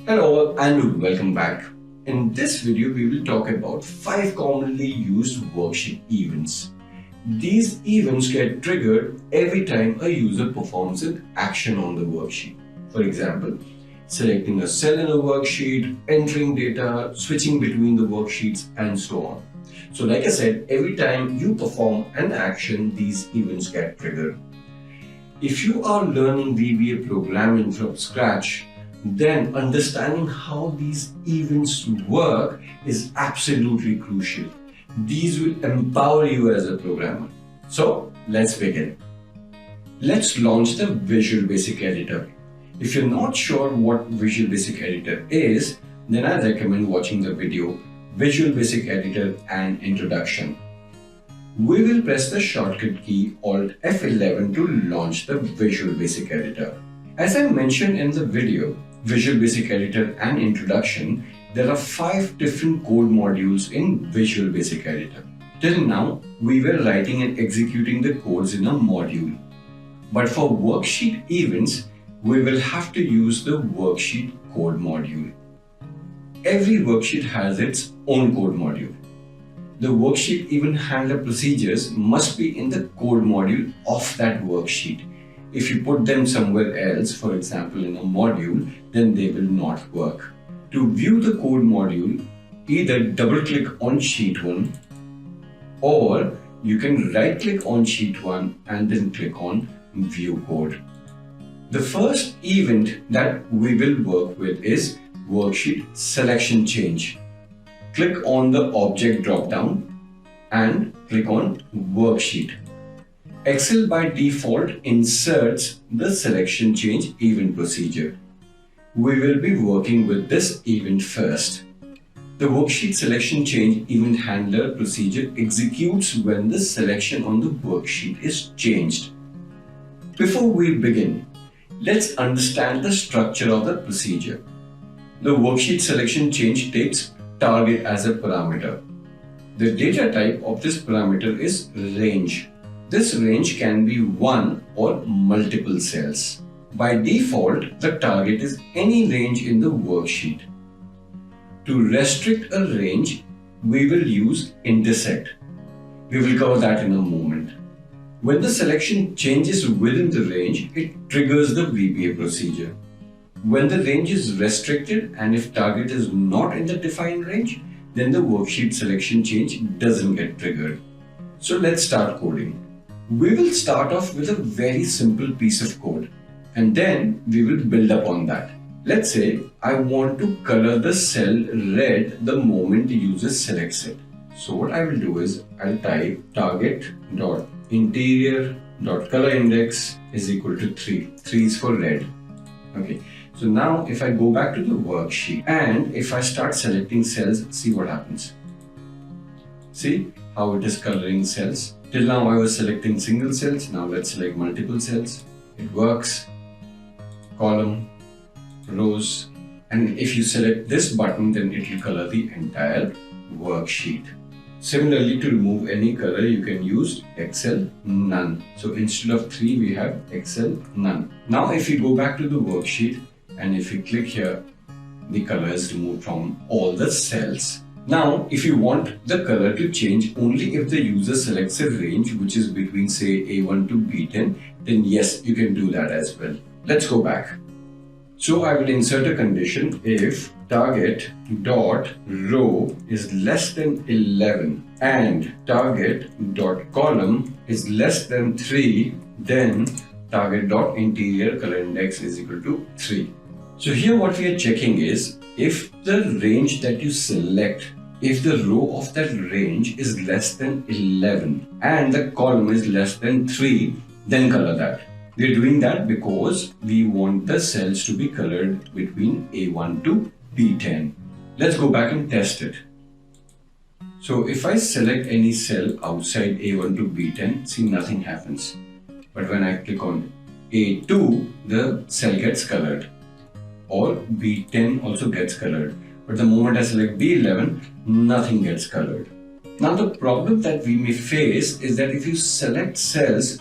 Hello and welcome back. In this video, we will talk about 5 commonly used worksheet events. These events get triggered every time a user performs an action on the worksheet. For example, selecting a cell in a worksheet, entering data, switching between the worksheets, and so on. So like I said, every time you perform an action, these events get triggered. If you are learning VBA programming from scratch, then understanding how these events work is absolutely crucial. These will empower you as a programmer. So let's begin. Let's launch the Visual Basic Editor. If you're not sure what Visual Basic Editor is, then I recommend watching the video Visual Basic Editor and Introduction. We will press the shortcut key Alt F11 to launch the Visual Basic Editor. As I mentioned in the video, Visual Basic Editor and Introduction, there are 5 different code modules in Visual Basic Editor. Till now, we were writing and executing the codes in a module. But for worksheet events, we will have to use the worksheet code module. Every worksheet has its own code module. The worksheet event handler procedures must be in the code module of that worksheet. If you put them somewhere else, for example in a module, then they will not work. To view the code module, either double click on sheet 1 or you can right click on sheet 1 and then click on view code. The first event that we will work with is worksheet selection change. Click on the object drop down and click on worksheet. Excel by default inserts the selection change event procedure. We will be working with this event first. The worksheet selection change event handler procedure executes when the selection on the worksheet is changed. Before we begin, let's understand the structure of the procedure. The worksheet selection change takes target as a parameter. The data type of this parameter is range. This range can be one or multiple cells. By default, the target is any range in the worksheet. To restrict a range, we will use intersect. We will cover that in a moment. When the selection changes within the range, it triggers the VBA procedure. When the range is restricted and if target is not in the defined range, then the worksheet selection change doesn't get triggered. So let's start coding. We will start off with a very simple piece of code and then we will build up on that. Let's say I want to color the cell red the moment the user selects it. So what I will do is I'll type target.interior.colorIndex is equal to 3. 3 is for red. Okay. So now if I go back to the worksheet and if I start selecting cells, see what happens. See how it is coloring cells. Till now I was selecting single cells, now let's select multiple cells. It works. Column, rows, and if you select this button then it will color the entire worksheet. Similarly, to remove any color you can use Excel none. So instead of 3 we have Excel none. Now if you go back to the worksheet and if you click here, the color is removed from all the cells. Now, if you want the color to change only if the user selects a range which is between say A1 to B10, then yes, you can do that as well. Let's go back. So I will insert a condition if target.row is less than 11 and target.column is less than 3, then target.interior_color_index is equal to 3. So here what we are checking is if the range that you select, if the row of that range is less than 11 and the column is less than 3, then color that. We are doing that because we want the cells to be colored between A1 to B10. Let's go back and test it. So if I select any cell outside A1 to B10, see nothing happens. But when I click on A2, the cell gets colored. Or B10 also gets colored. But the moment I select B11, nothing gets colored. Now the problem that we may face is that if you select cells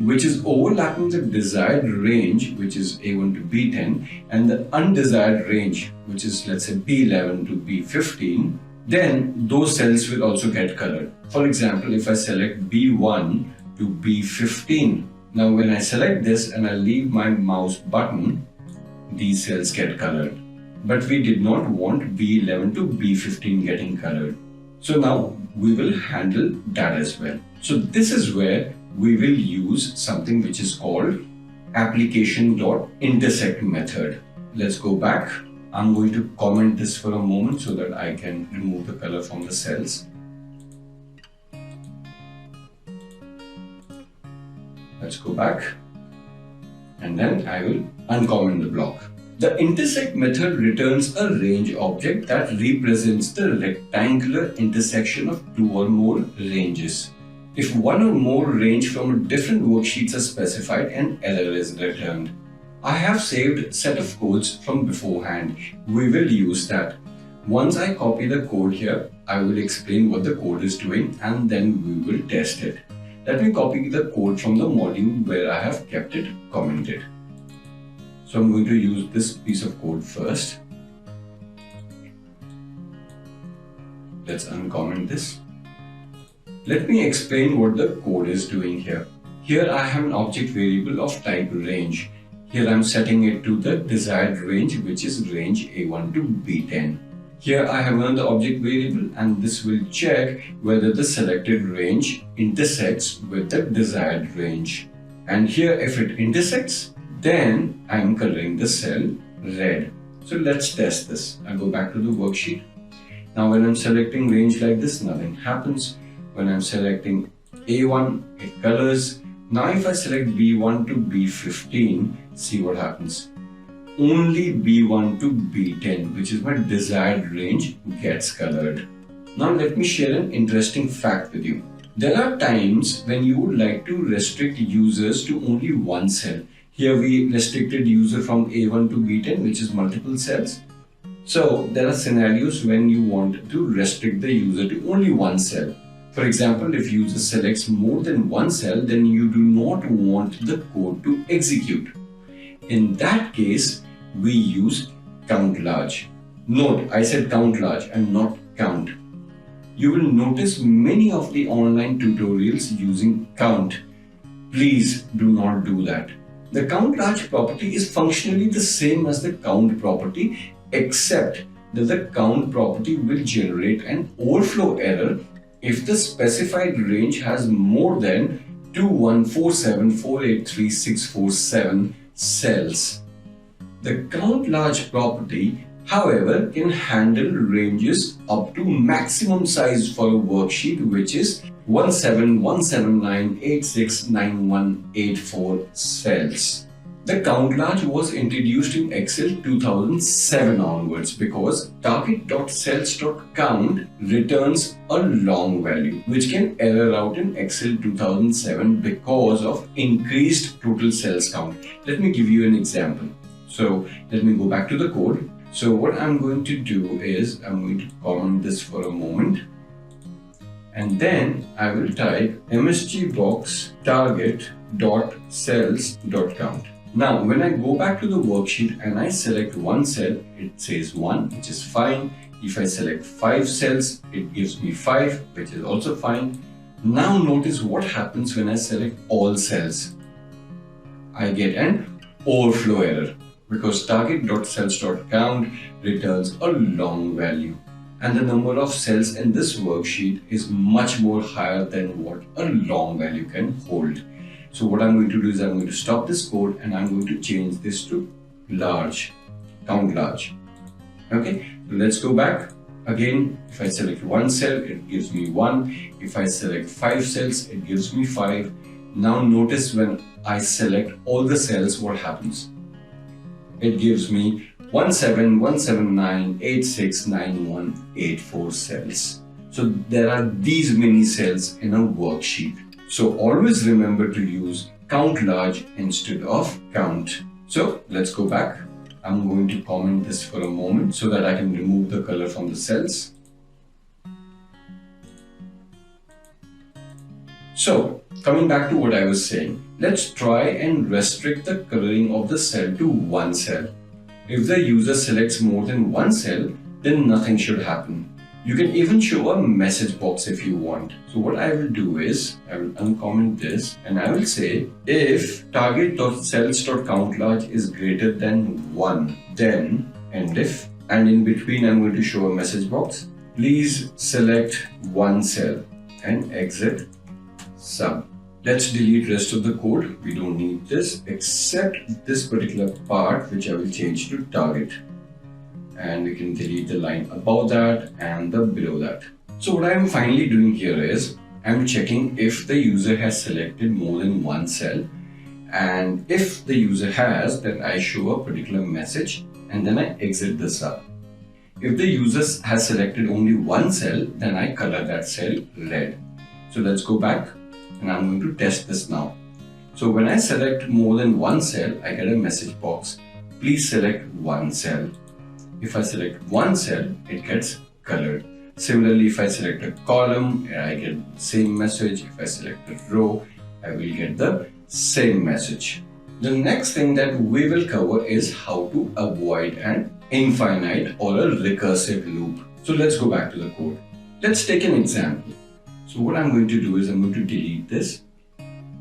which is overlapping the desired range, which is A1 to B10, and the undesired range, which is, let's say, B11 to B15, then those cells will also get colored. For example, if I select B1 to B15, now when I select this and I leave my mouse button, these cells get colored. But we did not want B11 to B15 getting colored. So now we will handle that as well. So this is where we will use something which is called Application.Intersect method. Let's go back. I'm going to comment this for a moment so that I can remove the color from the cells. Let's go back, and then I will uncomment the block. The intersect method returns a range object that represents the rectangular intersection of two or more ranges. If one or more range from different worksheets are specified, an error is returned. I have saved a set of codes from beforehand. We will use that. Once I copy the code here, I will explain what the code is doing and then we will test it. Let me copy the code from the module where I have kept it commented. So I'm going to use this piece of code first. Let's uncomment this. Let me explain what the code is doing here. Here I have an object variable of type range. Here I'm setting it to the desired range, which is range A1 to B10. Here I have another object variable and this will check whether the selected range intersects with the desired range. And here if it intersects, then I'm coloring the cell red. So let's test this. I'll go back to the worksheet. Now when I'm selecting range like this, nothing happens. When I'm selecting A1, it colors. Now if I select B1 to B15, see what happens. Only B1 to B10, which is my desired range, gets colored. Now let me share an interesting fact with you. There are times when you would like to restrict users to only one cell. Here we restricted user from A1 to B10, which is multiple cells. So there are scenarios when you want to restrict the user to only one cell. For example, if user selects more than one cell, then you do not want the code to execute. In that case, we use CountLarge. Note, I said CountLarge and not count. You will notice many of the online tutorials using count. Please do not do that. The CountLarge property is functionally the same as the count property, except that the count property will generate an overflow error if the specified range has more than 2147483647 cells. The CountLarge property, however, can handle ranges up to maximum size for a worksheet, which is 17179869184 cells. The CountLarge was introduced in Excel 2007 onwards because target.cells.count returns a long value, which can error out in Excel 2007 because of increased total cells count. Let me give you an example. So let me go back to the code. So what I'm going to do is I'm going to comment this for a moment. And then I will type msgbox target.cells.count. Now, when I go back to the worksheet and I select one cell, it says 1, which is fine. If I select 5 cells, it gives me 5, which is also fine. Now notice what happens when I select all cells. I get an overflow error because target.cells.count returns a long value. And the number of cells in this worksheet is much more higher than what a long value can hold. So what I'm going to do is I'm going to stop this code and I'm going to change this to large, CountLarge. Okay, so let's go back. Again, if I select one cell, it gives me 1. If I select 5 cells, it gives me 5. Now notice when I select all the cells, what happens? It gives me 17179869184 cells. So there are these many cells in a worksheet. So always remember to use CountLarge instead of count. So let's go back. I'm going to comment this for a moment so that I can remove the color from the cells. So Coming back to what I was saying, let's try and restrict the coloring of the cell to one cell. If the user selects more than one cell, then nothing should happen. You can even show a message box if you want. So what I will do is, I will uncomment this and I will say, if target.cells.countLarge is greater than 1, then endif, and in between I'm going to show a message box. Please select one cell and exit sub. Let's delete rest of the code. We don't need this except this particular part, which I will change to target. And we can delete the line above that and the below that. So what I'm finally doing here is I'm checking if the user has selected more than one cell, and if the user has, then I show a particular message and then I exit the sub. If the user has selected only one cell, then I color that cell red. So let's go back and I'm going to test this now. So when I select more than one cell, I get a message box. Please select one cell. If I select one cell, it gets colored. Similarly, if I select a column, I get the same message. If I select a row, I will get the same message. The next thing that we will cover is how to avoid an infinite or a recursive loop. So let's go back to the code. Let's take an example. So what I'm going to do is I'm going to delete this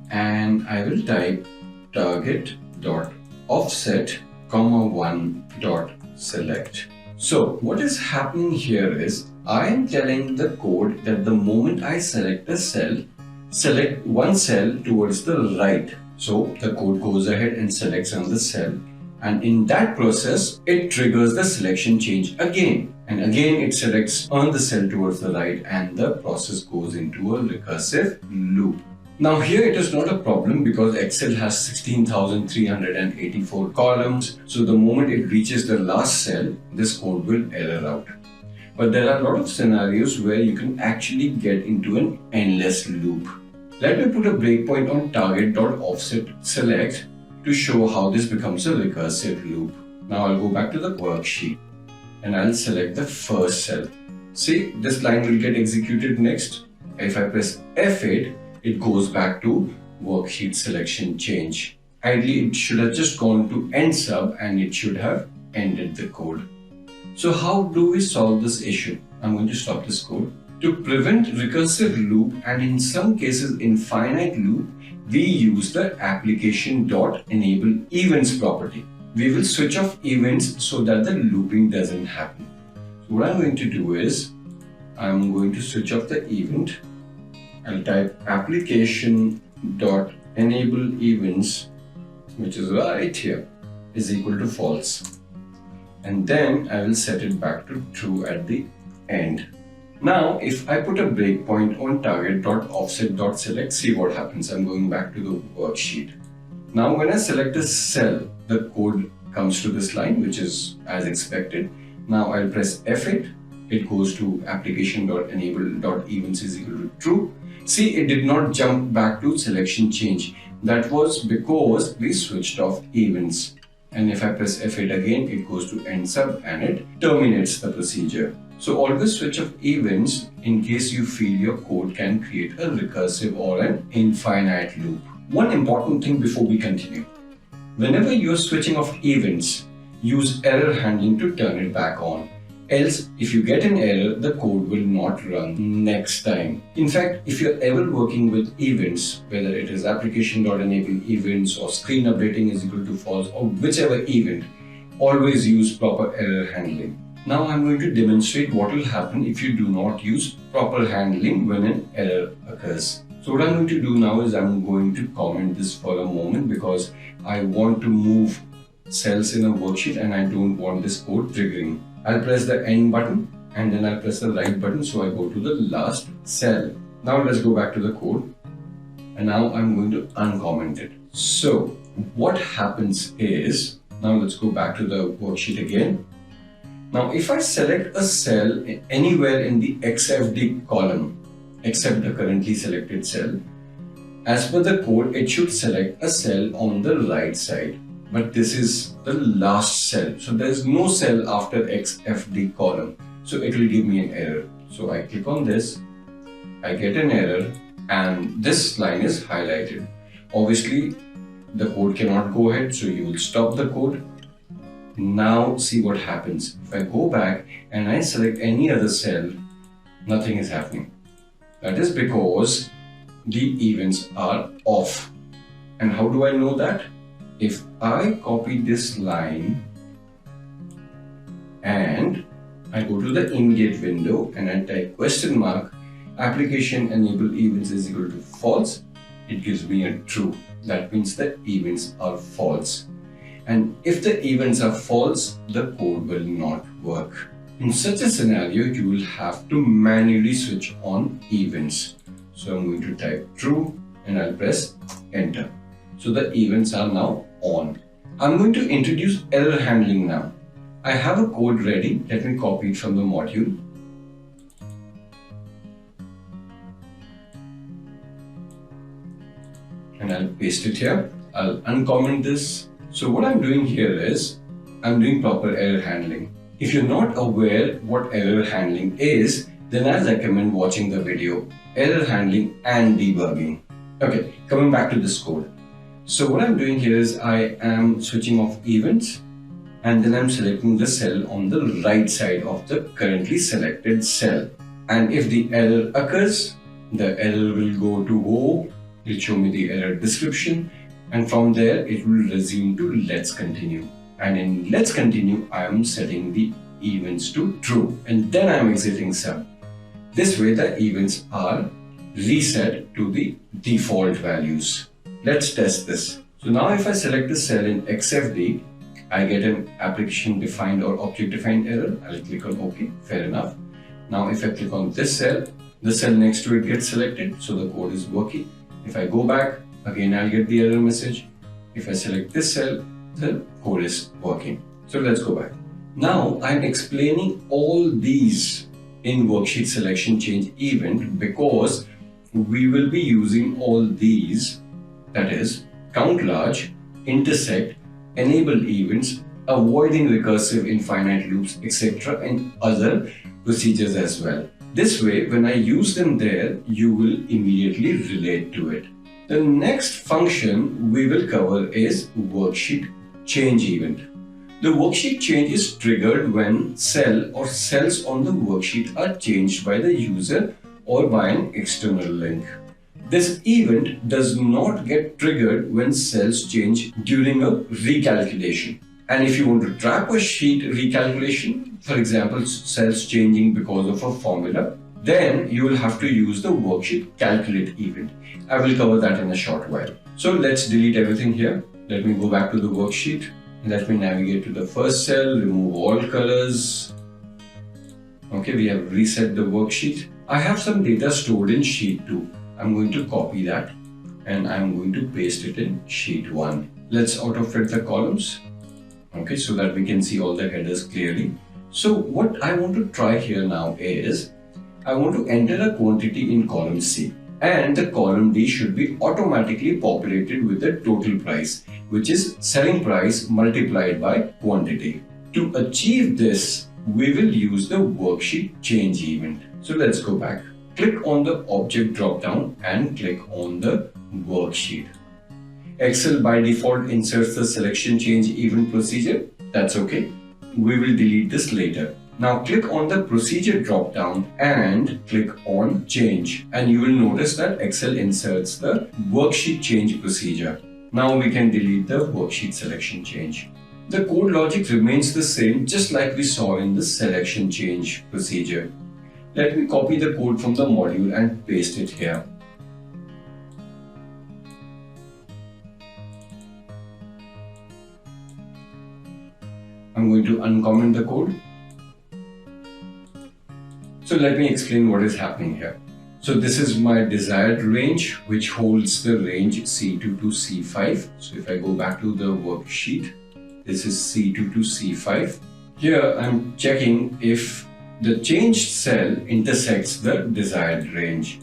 and I will type target.offset, 1.select. So what is happening here is I am telling the code that the moment I select a cell, select one cell towards the right. So the code goes ahead and selects another cell, and in that process it triggers the selection change again, and again it selects on the cell towards the right, and the process goes into a recursive loop. Now here it is not a problem because Excel has 16,384 columns. So the moment it reaches the last cell, this code will error out. But there are a lot of scenarios where you can actually get into an endless loop. Let me put a breakpoint on target.offset select to show how this becomes a recursive loop. Now I'll go back to the worksheet and I'll select the first cell. See, this line will get executed next. If I press F8, it goes back to worksheet selection change. Ideally, it should have just gone to end sub and it should have ended the code. So how do we solve this issue? I'm going to stop this code. To prevent recursive loop and in some cases infinite loop, we use the Application.EnableEvents property. We will switch off events so that the looping doesn't happen. So what I'm going to do is I'm going to switch off the event. I'll type Application.EnableEvents, which is right here, is equal to false. And then I will set it back to true at the end. Now, if I put a breakpoint on target.offset.select, see what happens. I'm going back to the worksheet. Now, when I select a cell, the code comes to this line, which is as expected. Now, I'll press F8. It goes to Application.enable.events is equal to true. See, it did not jump back to selection change. That was because we switched off events. And if I press F8 again, it goes to end sub and it terminates the procedure. So always switch off events in case you feel your code can create a recursive or an infinite loop. One important thing before we continue. Whenever you're switching off events, use error handling to turn it back on. Else, if you get an error, the code will not run next time. In fact, if you're ever working with events, whether it is Application.EnableEvents or screen updating is equal to false or whichever event, always use proper error handling. Now I'm going to demonstrate what will happen if you do not use proper handling when an error occurs. So what I'm going to do now is I'm going to comment this for a moment because I want to move cells in a worksheet and I don't want this code triggering. I'll press the end button and then I'll press the right button so I go to the last cell. Now let's go back to the code and now I'm going to uncomment it. So what happens is, now let's go back to the worksheet again. Now if I select a cell anywhere in the XFD column except the currently selected cell, as per the code it should select a cell on the right side. But this is the last cell. So there is no cell after XFD column. So it will give me an error. So I click on this, I get an error, and this line is highlighted. Obviously, the code cannot go ahead, so you will stop the code. Now see what happens. If I go back and I select any other cell, nothing is happening. That is because the events are off. And how do I know that? If I copy this line and I go to the in-gate window and I type question mark Application.EnableEvents is equal to false, it gives me a true. That means the events are false. And if the events are false, the code will not work. In such a scenario, you will have to manually switch on events. So I'm going to type true and I'll press enter. So the events are now on. I'm going to introduce error handling now. I have a code ready. Let me copy it from the module. And I'll paste it here. I'll uncomment this. So what I'm doing here is, I'm doing proper error handling. If you're not aware what error handling is, then I recommend watching the video, error handling and debugging. Okay, coming back to this code. So what I'm doing here is I am switching off events and then I'm selecting the cell on the right side of the currently selected cell. And if the error occurs, the error will go to O, it will show me the error description, and from there it will resume to let's continue. And in let's continue, I am setting the events to true and then I am exiting sum. This way the events are reset to the default values. Let's test this. So now if I select the cell in XFD, I get an application defined or object defined error. I'll click on OK, fair enough. Now if I click on this cell, the cell next to it gets selected, so the code is working. If I go back, again I'll get the error message. If I select this cell, the code is working. So let's go back. Now I'm explaining all these in worksheet selection change event because we will be using all these, that is CountLarge, Intersect, Enable Events, avoiding recursive infinite loops, etc. and other procedures as well. This way, when I use them there, you will immediately relate to it. The next function we will cover is worksheet change event. The worksheet change is triggered when cell or cells on the worksheet are changed by the user or by an external link. This event does not get triggered when cells change during a recalculation. And if you want to trap a sheet recalculation, for example, cells changing because of a formula, then you will have to use the worksheet calculate event. I will cover that in a short while. So let's delete everything here. Let me go back to the worksheet. Let me navigate to the first cell, remove all colors. Okay, we have reset the worksheet. I have some data stored in sheet 2. I'm going to copy that and I'm going to paste it in sheet 1. Let's auto-fit the columns. Okay, so that we can see all the headers clearly. So what I want to try here now is, I want to enter a quantity in column C and the column D should be automatically populated with the total price, which is selling price multiplied by quantity. To achieve this, we will use the worksheet change event. So let's go back. Click on the object drop-down and click on the worksheet. Excel by default inserts the selection change event procedure. That's okay. We will delete this later. Now click on the procedure drop-down and click on change. And you will notice that Excel inserts the worksheet change procedure. Now we can delete the worksheet selection change. The code logic remains the same, just like we saw in the selection change procedure. Let me copy the code from the module and paste it here. I'm going to uncomment the code. So let me explain what is happening here. So this is my desired range, which holds the range C2 to C5. So if I go back to the worksheet, this is C2 to C5. Here I'm checking if the changed cell intersects the desired range.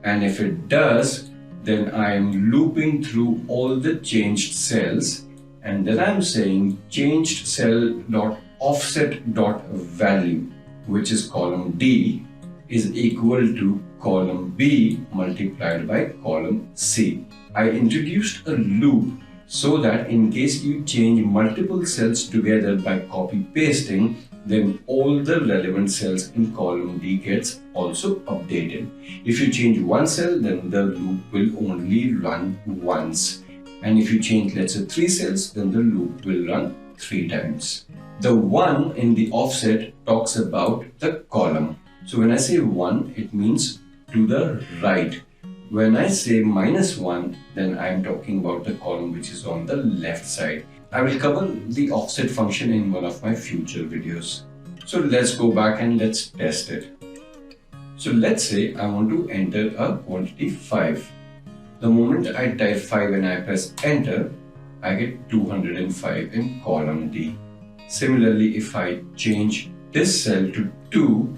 And if it does, then I'm looping through all the changed cells. And then I'm saying changed cell dot offset dot value, which is column D, is equal to column B multiplied by column C. I introduced a loop so that in case you change multiple cells together by copy pasting, then all the relevant cells in column D gets also updated. If you change one cell, then the loop will only run once. And if you change, let's say, 3 cells, then the loop will run 3 times. The 1 in the offset talks about the column. So when I say 1, it means to the right. When I say -1, then I'm talking about the column which is on the left side. I will cover the offset function in one of my future videos. So let's go back and let's test it. So let's say I want to enter a quantity 5. The moment I type 5 and I press enter, I get 205 in column D. Similarly, if I change this cell to 2,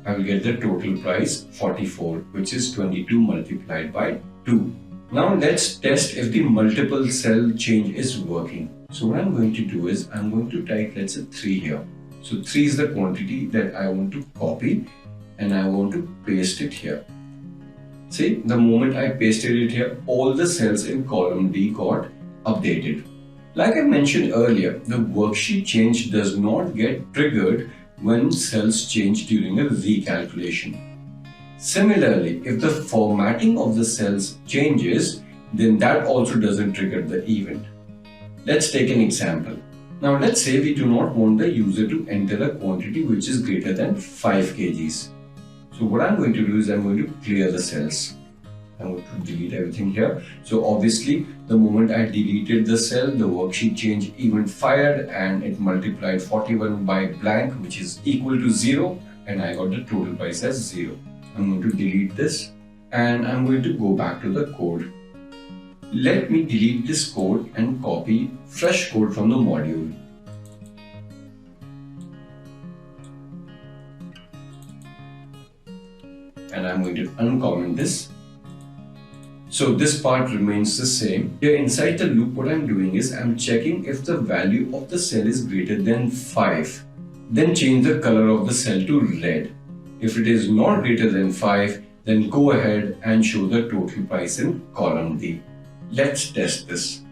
I will get the total price 44, which is 22 multiplied by 2. Now let's test if the multiple cell change is working. So what I'm going to do is I'm going to type, let's say, 3 here. So 3 is the quantity that I want to copy and I want to paste it here. See, the moment I pasted it here, all the cells in column D got updated. Like I mentioned earlier, the worksheet change does not get triggered when cells change during a recalculation. Similarly, if the formatting of the cells changes, then that also doesn't trigger the event. Let's take an example. Now let's say we do not want the user to enter a quantity which is greater than 5 kgs. So what I'm going to do is I'm going to clear the cells. I'm going to delete everything here. So obviously, the moment I deleted the cell, the worksheet change event fired and it multiplied 41 by blank, which is equal to 0, and I got the total price as 0. I'm going to delete this and I'm going to go back to the code. Let me delete this code and copy fresh code from the module. And I'm going to uncomment this. So this part remains the same. Here inside the loop, what I'm doing is I'm checking if the value of the cell is greater than 5. Then change the color of the cell to red. If it is not greater than 5, then go ahead and show the total price in column D. Let's test this.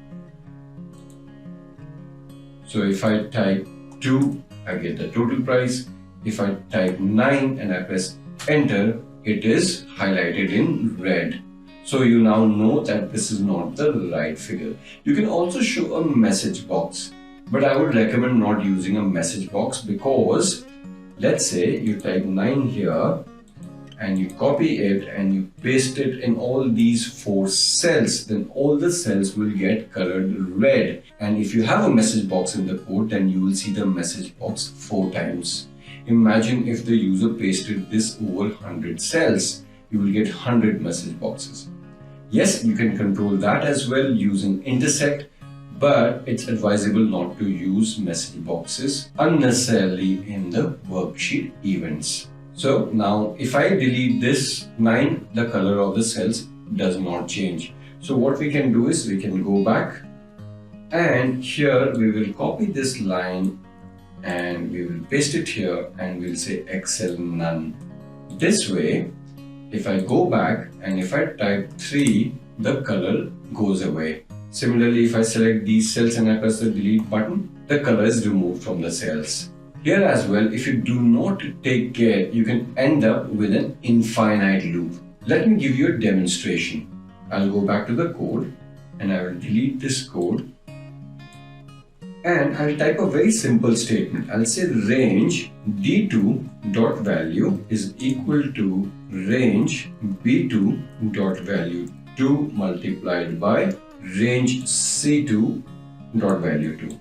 So if I type 2, I get the total price. If I type 9 and I press enter, it is highlighted in red. So you now know that this is not the right figure. You can also show a message box, but I would recommend not using a message box because let's say you type 9 here and you copy it and you paste it in all these 4 cells, then all the cells will get colored red. And if you have a message box in the code, then you will see the message box 4 times. Imagine if the user pasted this over 100 cells, you will get 100 message boxes. Yes, you can control that as well using intersect, but it's advisable not to use message boxes unnecessarily in the worksheet events. So now if I delete this 9, the color of the cells does not change. So what we can do is we can go back and here we will copy this line and we will paste it here and we'll say Excel none. This way, if I go back and if I type 3, the color goes away. Similarly, if I select these cells and I press the delete button, the color is removed from the cells. Here as well, if you do not take care, you can end up with an infinite loop. Let me give you a demonstration. I'll go back to the code and I will delete this code and I'll type a very simple statement. I'll say range d2.value is equal to range b2.value 2 multiplied by range c2.value 2.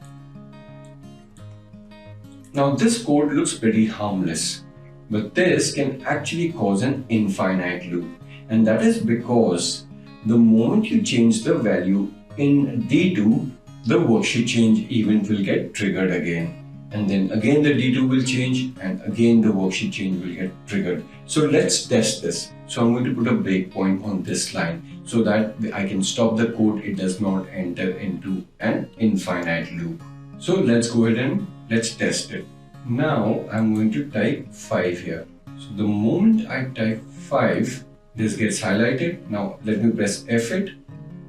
Now this code looks pretty harmless, but this can actually cause an infinite loop, and that is because the moment you change the value in D2, the worksheet change event will get triggered again, and then again the D2 will change and again the worksheet change will get triggered. So let's test this. So I'm going to put a breakpoint on this line so that I can stop the code, it does not enter into an infinite loop. So let's go ahead and let's test it. Now I'm going to type 5 here. So the moment I type 5, this gets highlighted. Now let me press F8,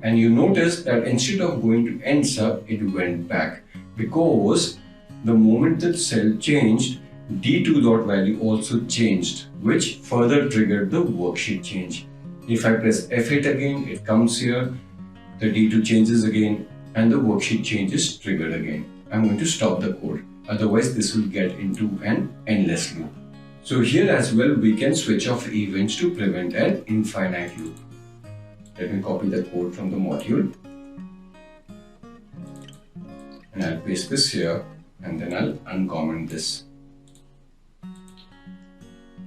and you notice that instead of going to end sub, it went back, because the moment the cell changed, D2 dot value also changed, which further triggered the worksheet change. If I press F8 again, it comes here, the D2 changes again, and the worksheet change is triggered again. I'm going to stop the code, otherwise this will get into an endless loop. So here as well, we can switch off events to prevent an infinite loop. Let me copy the code from the module, and I'll paste this here, and then I'll uncomment this.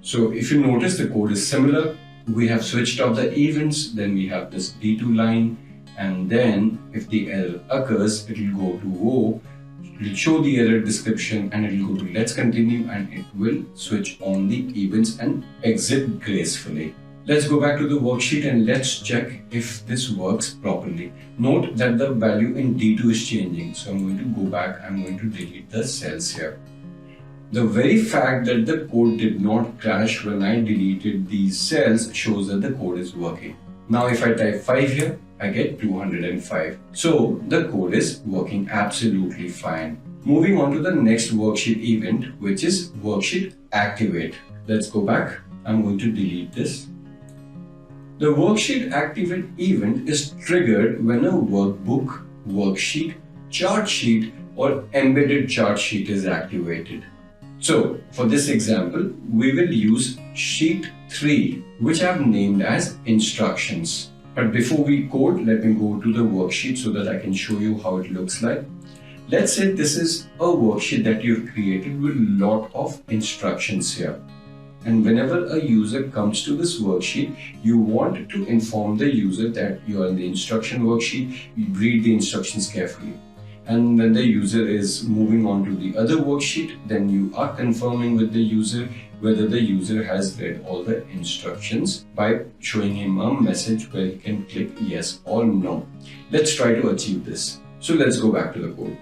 So if you notice, the code is similar. We have switched off the events, then we have this D2 line, and then if the error occurs, it will go to O, it will show the error description, and it will go to let's continue, and it will switch on the events and exit gracefully. Let's go back to the worksheet and let's check if this works properly. Note that the value in D2 is changing, so I'm going to go back, I'm going to delete the cells here. The very fact that the code did not crash when I deleted these cells shows that the code is working. Now if I type 5 here, I get 205. So the code is working absolutely fine. Moving on to the next worksheet event, which is worksheet activate. Let's go back. I'm going to delete this. The worksheet activate event is triggered when a workbook, worksheet, chart sheet, or embedded chart sheet is activated. So for this example, we will use sheet 3, which I've named as instructions. But before we code, let me go to the worksheet so that I can show you how it looks like. Let's say this is a worksheet that you've created with a lot of instructions here. And whenever a user comes to this worksheet, you want to inform the user that you are in the instruction worksheet, you read the instructions carefully. And when the user is moving on to the other worksheet, then you are confirming with the user whether the user has read all the instructions by showing him a message where he can click yes or no. Let's try to achieve this. So let's go back to the code.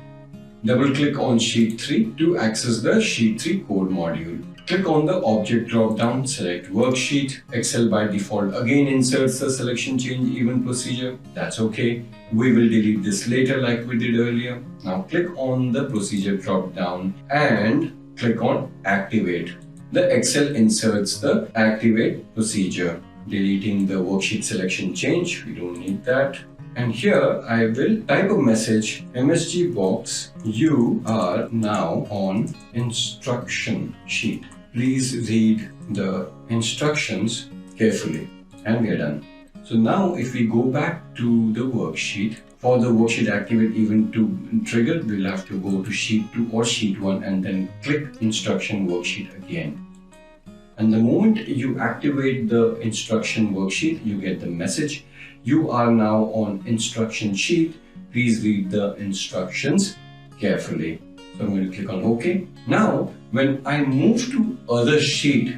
Double click on sheet 3 to access the sheet 3 code module. Click on the object drop-down, select worksheet. Excel by default again inserts the selection change event procedure. That's okay. We will delete this later like we did earlier. Now click on the procedure drop-down and click on activate. The Excel inserts the activate procedure, deleting the worksheet selection change. We don't need that. And here I will type a message, MSG box, you are now on instruction sheet. Please read the instructions carefully, and we are done. So now if we go back to the worksheet, for the worksheet activate event to trigger, we'll have to go to sheet 2 or sheet 1 and then click instruction worksheet again. And the moment you activate the instruction worksheet, you get the message, you are now on instruction sheet. Please read the instructions carefully. So I'm going to click on OK. Now, when I move to other sheet,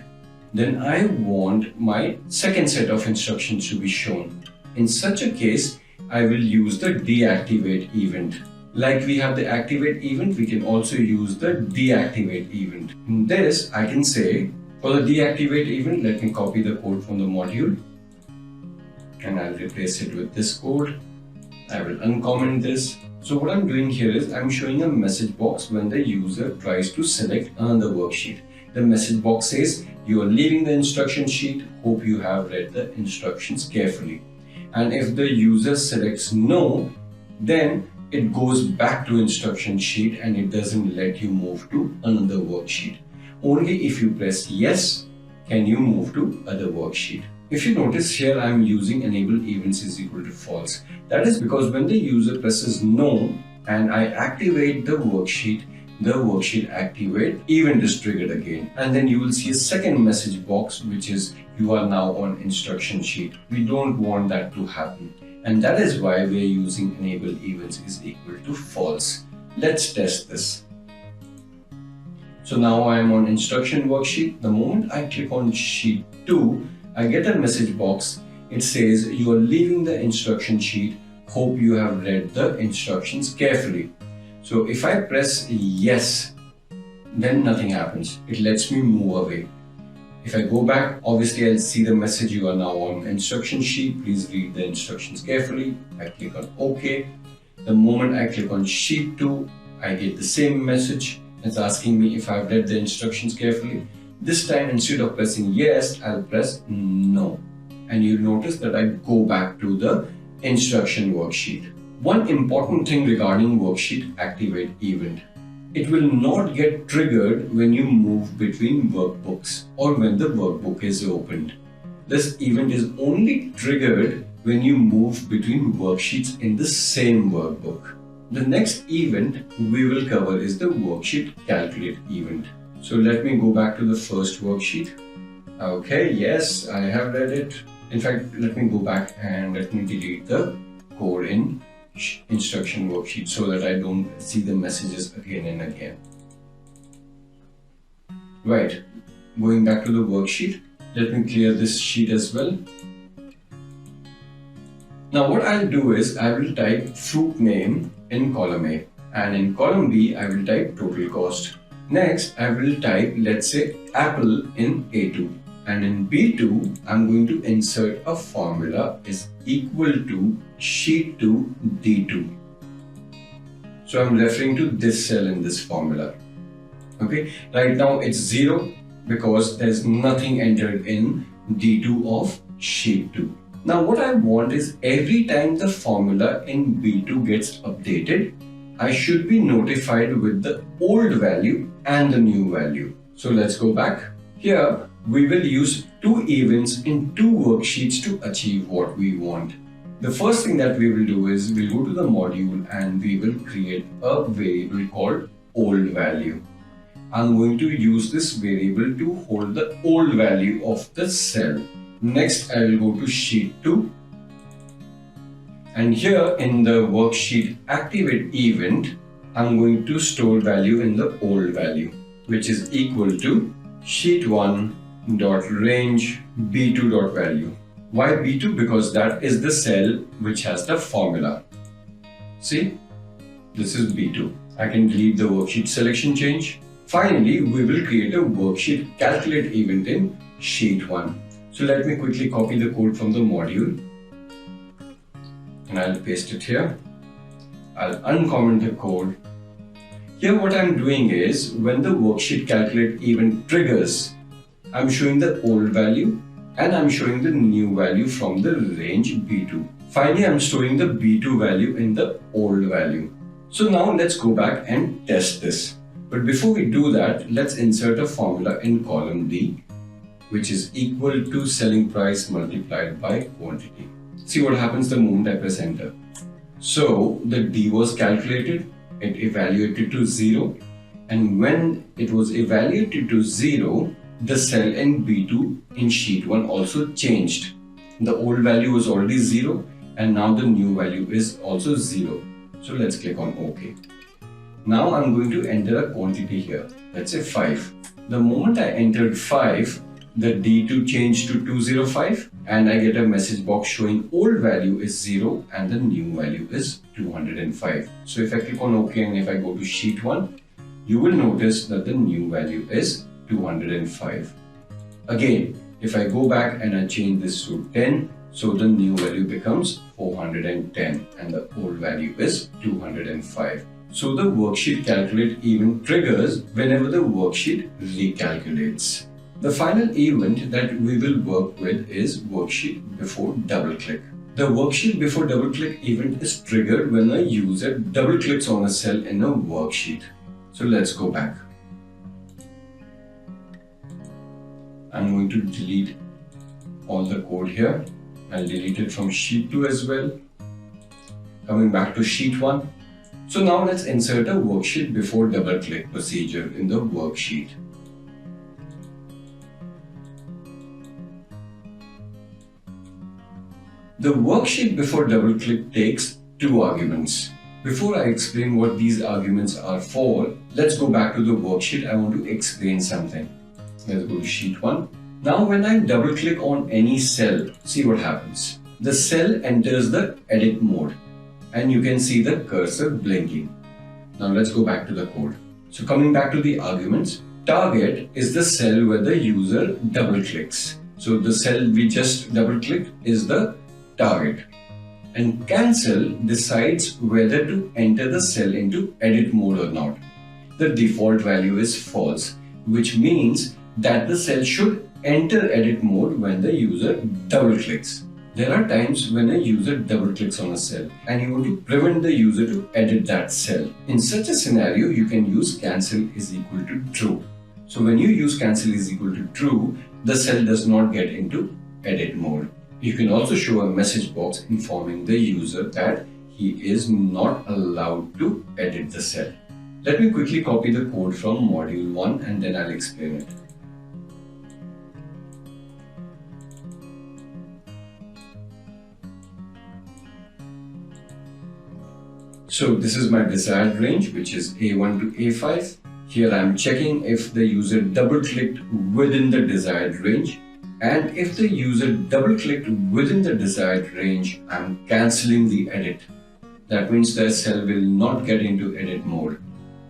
then I want my second set of instructions to be shown. In such a case, I will use the deactivate event. Like we have the activate event, we can also use the deactivate event. In this, I can say, for the deactivate event, let me copy the code from the module. And I'll replace it with this code. I will uncomment this. So what I'm doing here is I'm showing a message box when the user tries to select another worksheet. The message box says, you are leaving the instruction sheet. Hope you have read the instructions carefully. And if the user selects no, then it goes back to instruction sheet and it doesn't let you move to another worksheet. Only if you press yes, can you move to other worksheet. If you notice here, I'm using enable events is equal to false. That is because when the user presses no and I activate the worksheet activate event is triggered again. And then you will see a second message box, which is you are now on instruction sheet. We don't want that to happen. And that is why we are using enable events is equal to false. Let's test this. So now I am on instruction worksheet. The moment I click on sheet 2, I get a message box. It says you are leaving the instruction sheet. Hope you have read the instructions carefully. So if I press yes, then nothing happens. It lets me move away. If I go back, obviously I'll see the message, you are now on instruction sheet. Please read the instructions carefully. I click on OK. The moment I click on sheet 2, I get the same message. It's asking me if I've read the instructions carefully. This time, instead of pressing yes, I'll press no. And you'll notice that I go back to the instruction worksheet. One important thing regarding worksheet activate event. It will not get triggered when you move between workbooks or when the workbook is opened. This event is only triggered when you move between worksheets in the same workbook. The next event we will cover is the worksheet calculate event. So let me go back to the first worksheet. Okay, yes, I have read it. In fact, let me go back and let me delete the code in instruction worksheet so that I don't see the messages again and again. Right, going back to the worksheet, let me clear this sheet as well. Now what I'll do is I will type fruit name in column A, and in column B I will type total cost. Next I will type, let's say, apple in A2, and in B2 I'm going to insert a formula is equal to sheet 2 D2. So I'm referring to this cell in this formula. Okay, right now it's 0 because there's nothing entered in D2 of sheet 2. Now what I want is every time the formula in B2 gets updated, I should be notified with the old value and the new value. So let's go back. Here we will use two events in two worksheets to achieve what we want. The first thing that we will do is we'll go to the module and we will create a variable called old value. I'm going to use this variable to hold the old value of the cell. Next, I will go to sheet 2. And here in the worksheet activate event, I'm going to store value in the old value, which is equal to sheet 1 dot range B2 dot value. Why B2? Because that is the cell which has the formula. See, this is B2. I can delete the worksheet selection change. Finally, we will create a worksheet calculate event in sheet 1. So let me quickly copy the code from the module and I'll paste it here. I'll uncomment the code. Here what I'm doing is when the worksheet calculate event triggers, I'm showing the old value and I'm showing the new value from the range B2. Finally, I'm storing the B2 value in the old value. So now let's go back and test this. But before we do that, let's insert a formula in column D, which is equal to selling price multiplied by quantity. See what happens the moment I press enter. So the D was calculated, it evaluated to 0, and when it was evaluated to 0, the cell in B2 in sheet 1 also changed. The old value was already 0 and now the new value is also 0. So let's click on OK. Now I'm going to enter a quantity here. Let's say 5. The moment I entered 5, the D2 changed to 205 and I get a message box showing old value is 0 and the new value is 205. So if I click on OK and if I go to sheet 1, you will notice that the new value is 205. Again, if I go back and I change this to 10, so the new value becomes 410 and the old value is 205. So the worksheet calculate event triggers whenever the worksheet recalculates. The final event that we will work with is worksheet before double click. The worksheet before double click event is triggered when a user double clicks on a cell in a worksheet. So let's go back. I'm going to delete all the code here. I'll delete it from sheet 2 as well. Coming back to sheet 1. So now let's insert a worksheet before double click procedure in the worksheet. The worksheet before double click takes two arguments. Before I explain what these arguments are for, let's go back to the worksheet. I want to explain something. Let's go to sheet 1. Now when I double click on any cell, see what happens. The cell enters the edit mode and you can see the cursor blinking. Now let's go back to the code. So coming back to the arguments, Target is the cell where the user double clicks. So the cell we just double clicked is the target. And cancel decides whether to enter the cell into edit mode or not. The default value is false, which means that the cell should enter edit mode when the user double clicks. There are times when a user double clicks on a cell and you want to prevent the user to edit that cell. In such a scenario, you can use cancel is equal to true. So when you use cancel is equal to true, the cell does not get into edit mode. You can also show a message box informing the user that he is not allowed to edit the cell. Let me quickly copy the code from module 1 and then I'll explain it. So this is my desired range, which is A1 to A5. Here I am checking if the user double clicked within the desired range. And if the user double clicked within the desired range, I am cancelling the edit. That means the cell will not get into edit mode.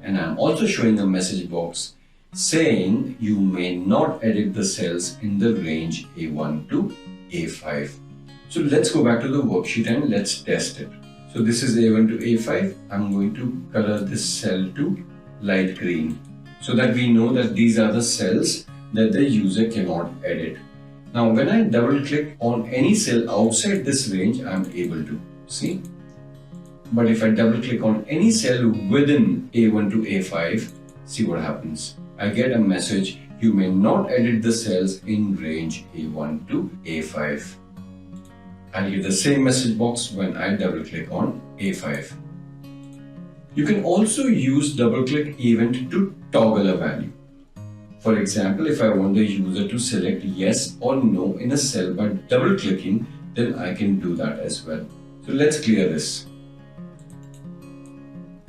And I am also showing a message box saying you may not edit the cells in the range A1 to A5. So let's go back to the worksheet and let's test it. So this is A1 to A5. I'm going to color this cell to light green so that we know that these are the cells that the user cannot edit. Now when I double click on any cell outside this range, I'm able to see. But if I double click on any cell within A1 to A5, see what happens. I get a message, you may not edit the cells in range A1 to A5. I'll get the same message box when I double click on A5. You can also use double click event to toggle a value. For example, if I want the user to select yes or no in a cell by double clicking, then I can do that as well. So let's clear this.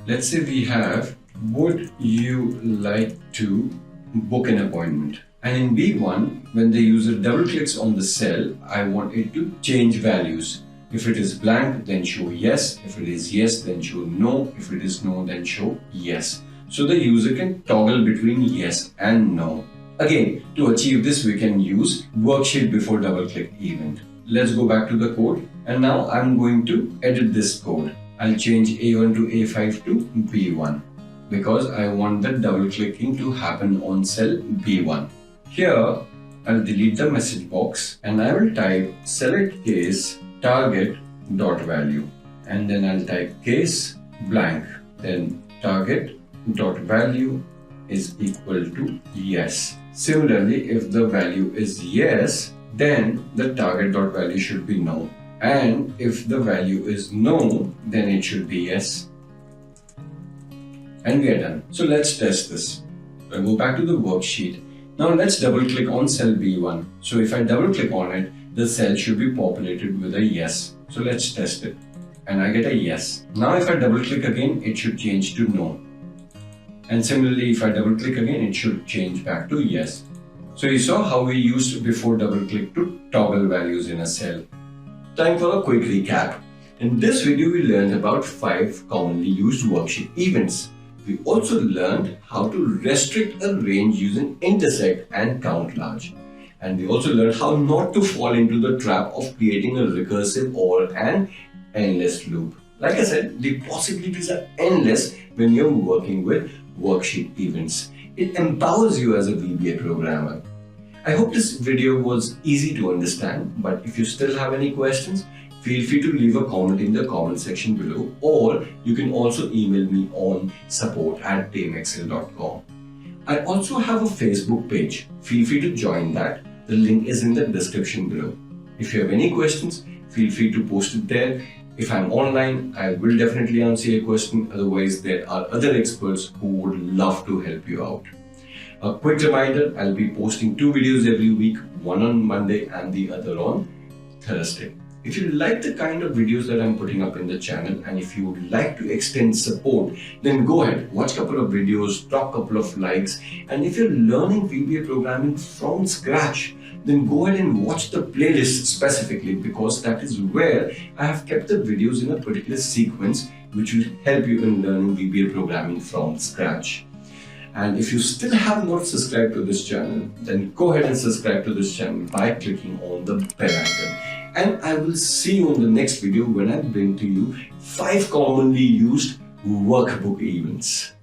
Let's say we have, would you like to book an appointment? And in B1, when the user double clicks on the cell, I want it to change values. If it is blank, then show yes. If it is yes, then show no. If it is no, then show yes. So the user can toggle between yes and no. Again, to achieve this, we can use worksheet before double click event. Let's go back to the code. And now I'm going to edit this code. I'll change A1 to A5 to B1 because I want the double clicking to happen on cell B1. Here, I'll delete the message box and I will type select case target dot value and then I'll type case blank, then target dot value is equal to yes. Similarly, if the value is yes, then the target dot value should be no, and if the value is no, then it should be yes. And we are done. So let's test this. I'll go back to the worksheet. Now let's double click on cell B1. So if I double click on it, the cell should be populated with a yes. So let's test it. And I get a yes. Now if I double click again, it should change to no. And similarly, if I double click again, it should change back to yes. So you saw how we used before double click to toggle values in a cell. Time for a quick recap. In this video, we learned about 5 commonly used worksheet events. We also learned how to restrict a range using intersect and CountLarge. And we also learned how not to fall into the trap of creating a recursive or an endless loop. Like I said, the possibilities are endless when you're working with worksheet events. It empowers you as a VBA programmer. I hope this video was easy to understand, but if you still have any questions, feel free to leave a comment in the comment section below, or you can also email me on support@tamexcel.com. I also have a Facebook page. Feel free to join that. The link is in the description below. If you have any questions, feel free to post it there. If I'm online, I will definitely answer your question. Otherwise, there are other experts who would love to help you out. A quick reminder, I'll be posting 2 videos every week, one on Monday and the other on Thursday. If you like the kind of videos that I'm putting up in the channel and if you would like to extend support, then go ahead, watch a couple of videos, drop a couple of likes. And if you're learning VBA programming from scratch, then go ahead and watch the playlist specifically, because that is where I have kept the videos in a particular sequence which will help you in learning VBA programming from scratch. And if you still have not subscribed to this channel, then go ahead and subscribe to this channel by clicking on the bell icon. And I will see you in the next video when I bring to you 5 commonly used workbook events.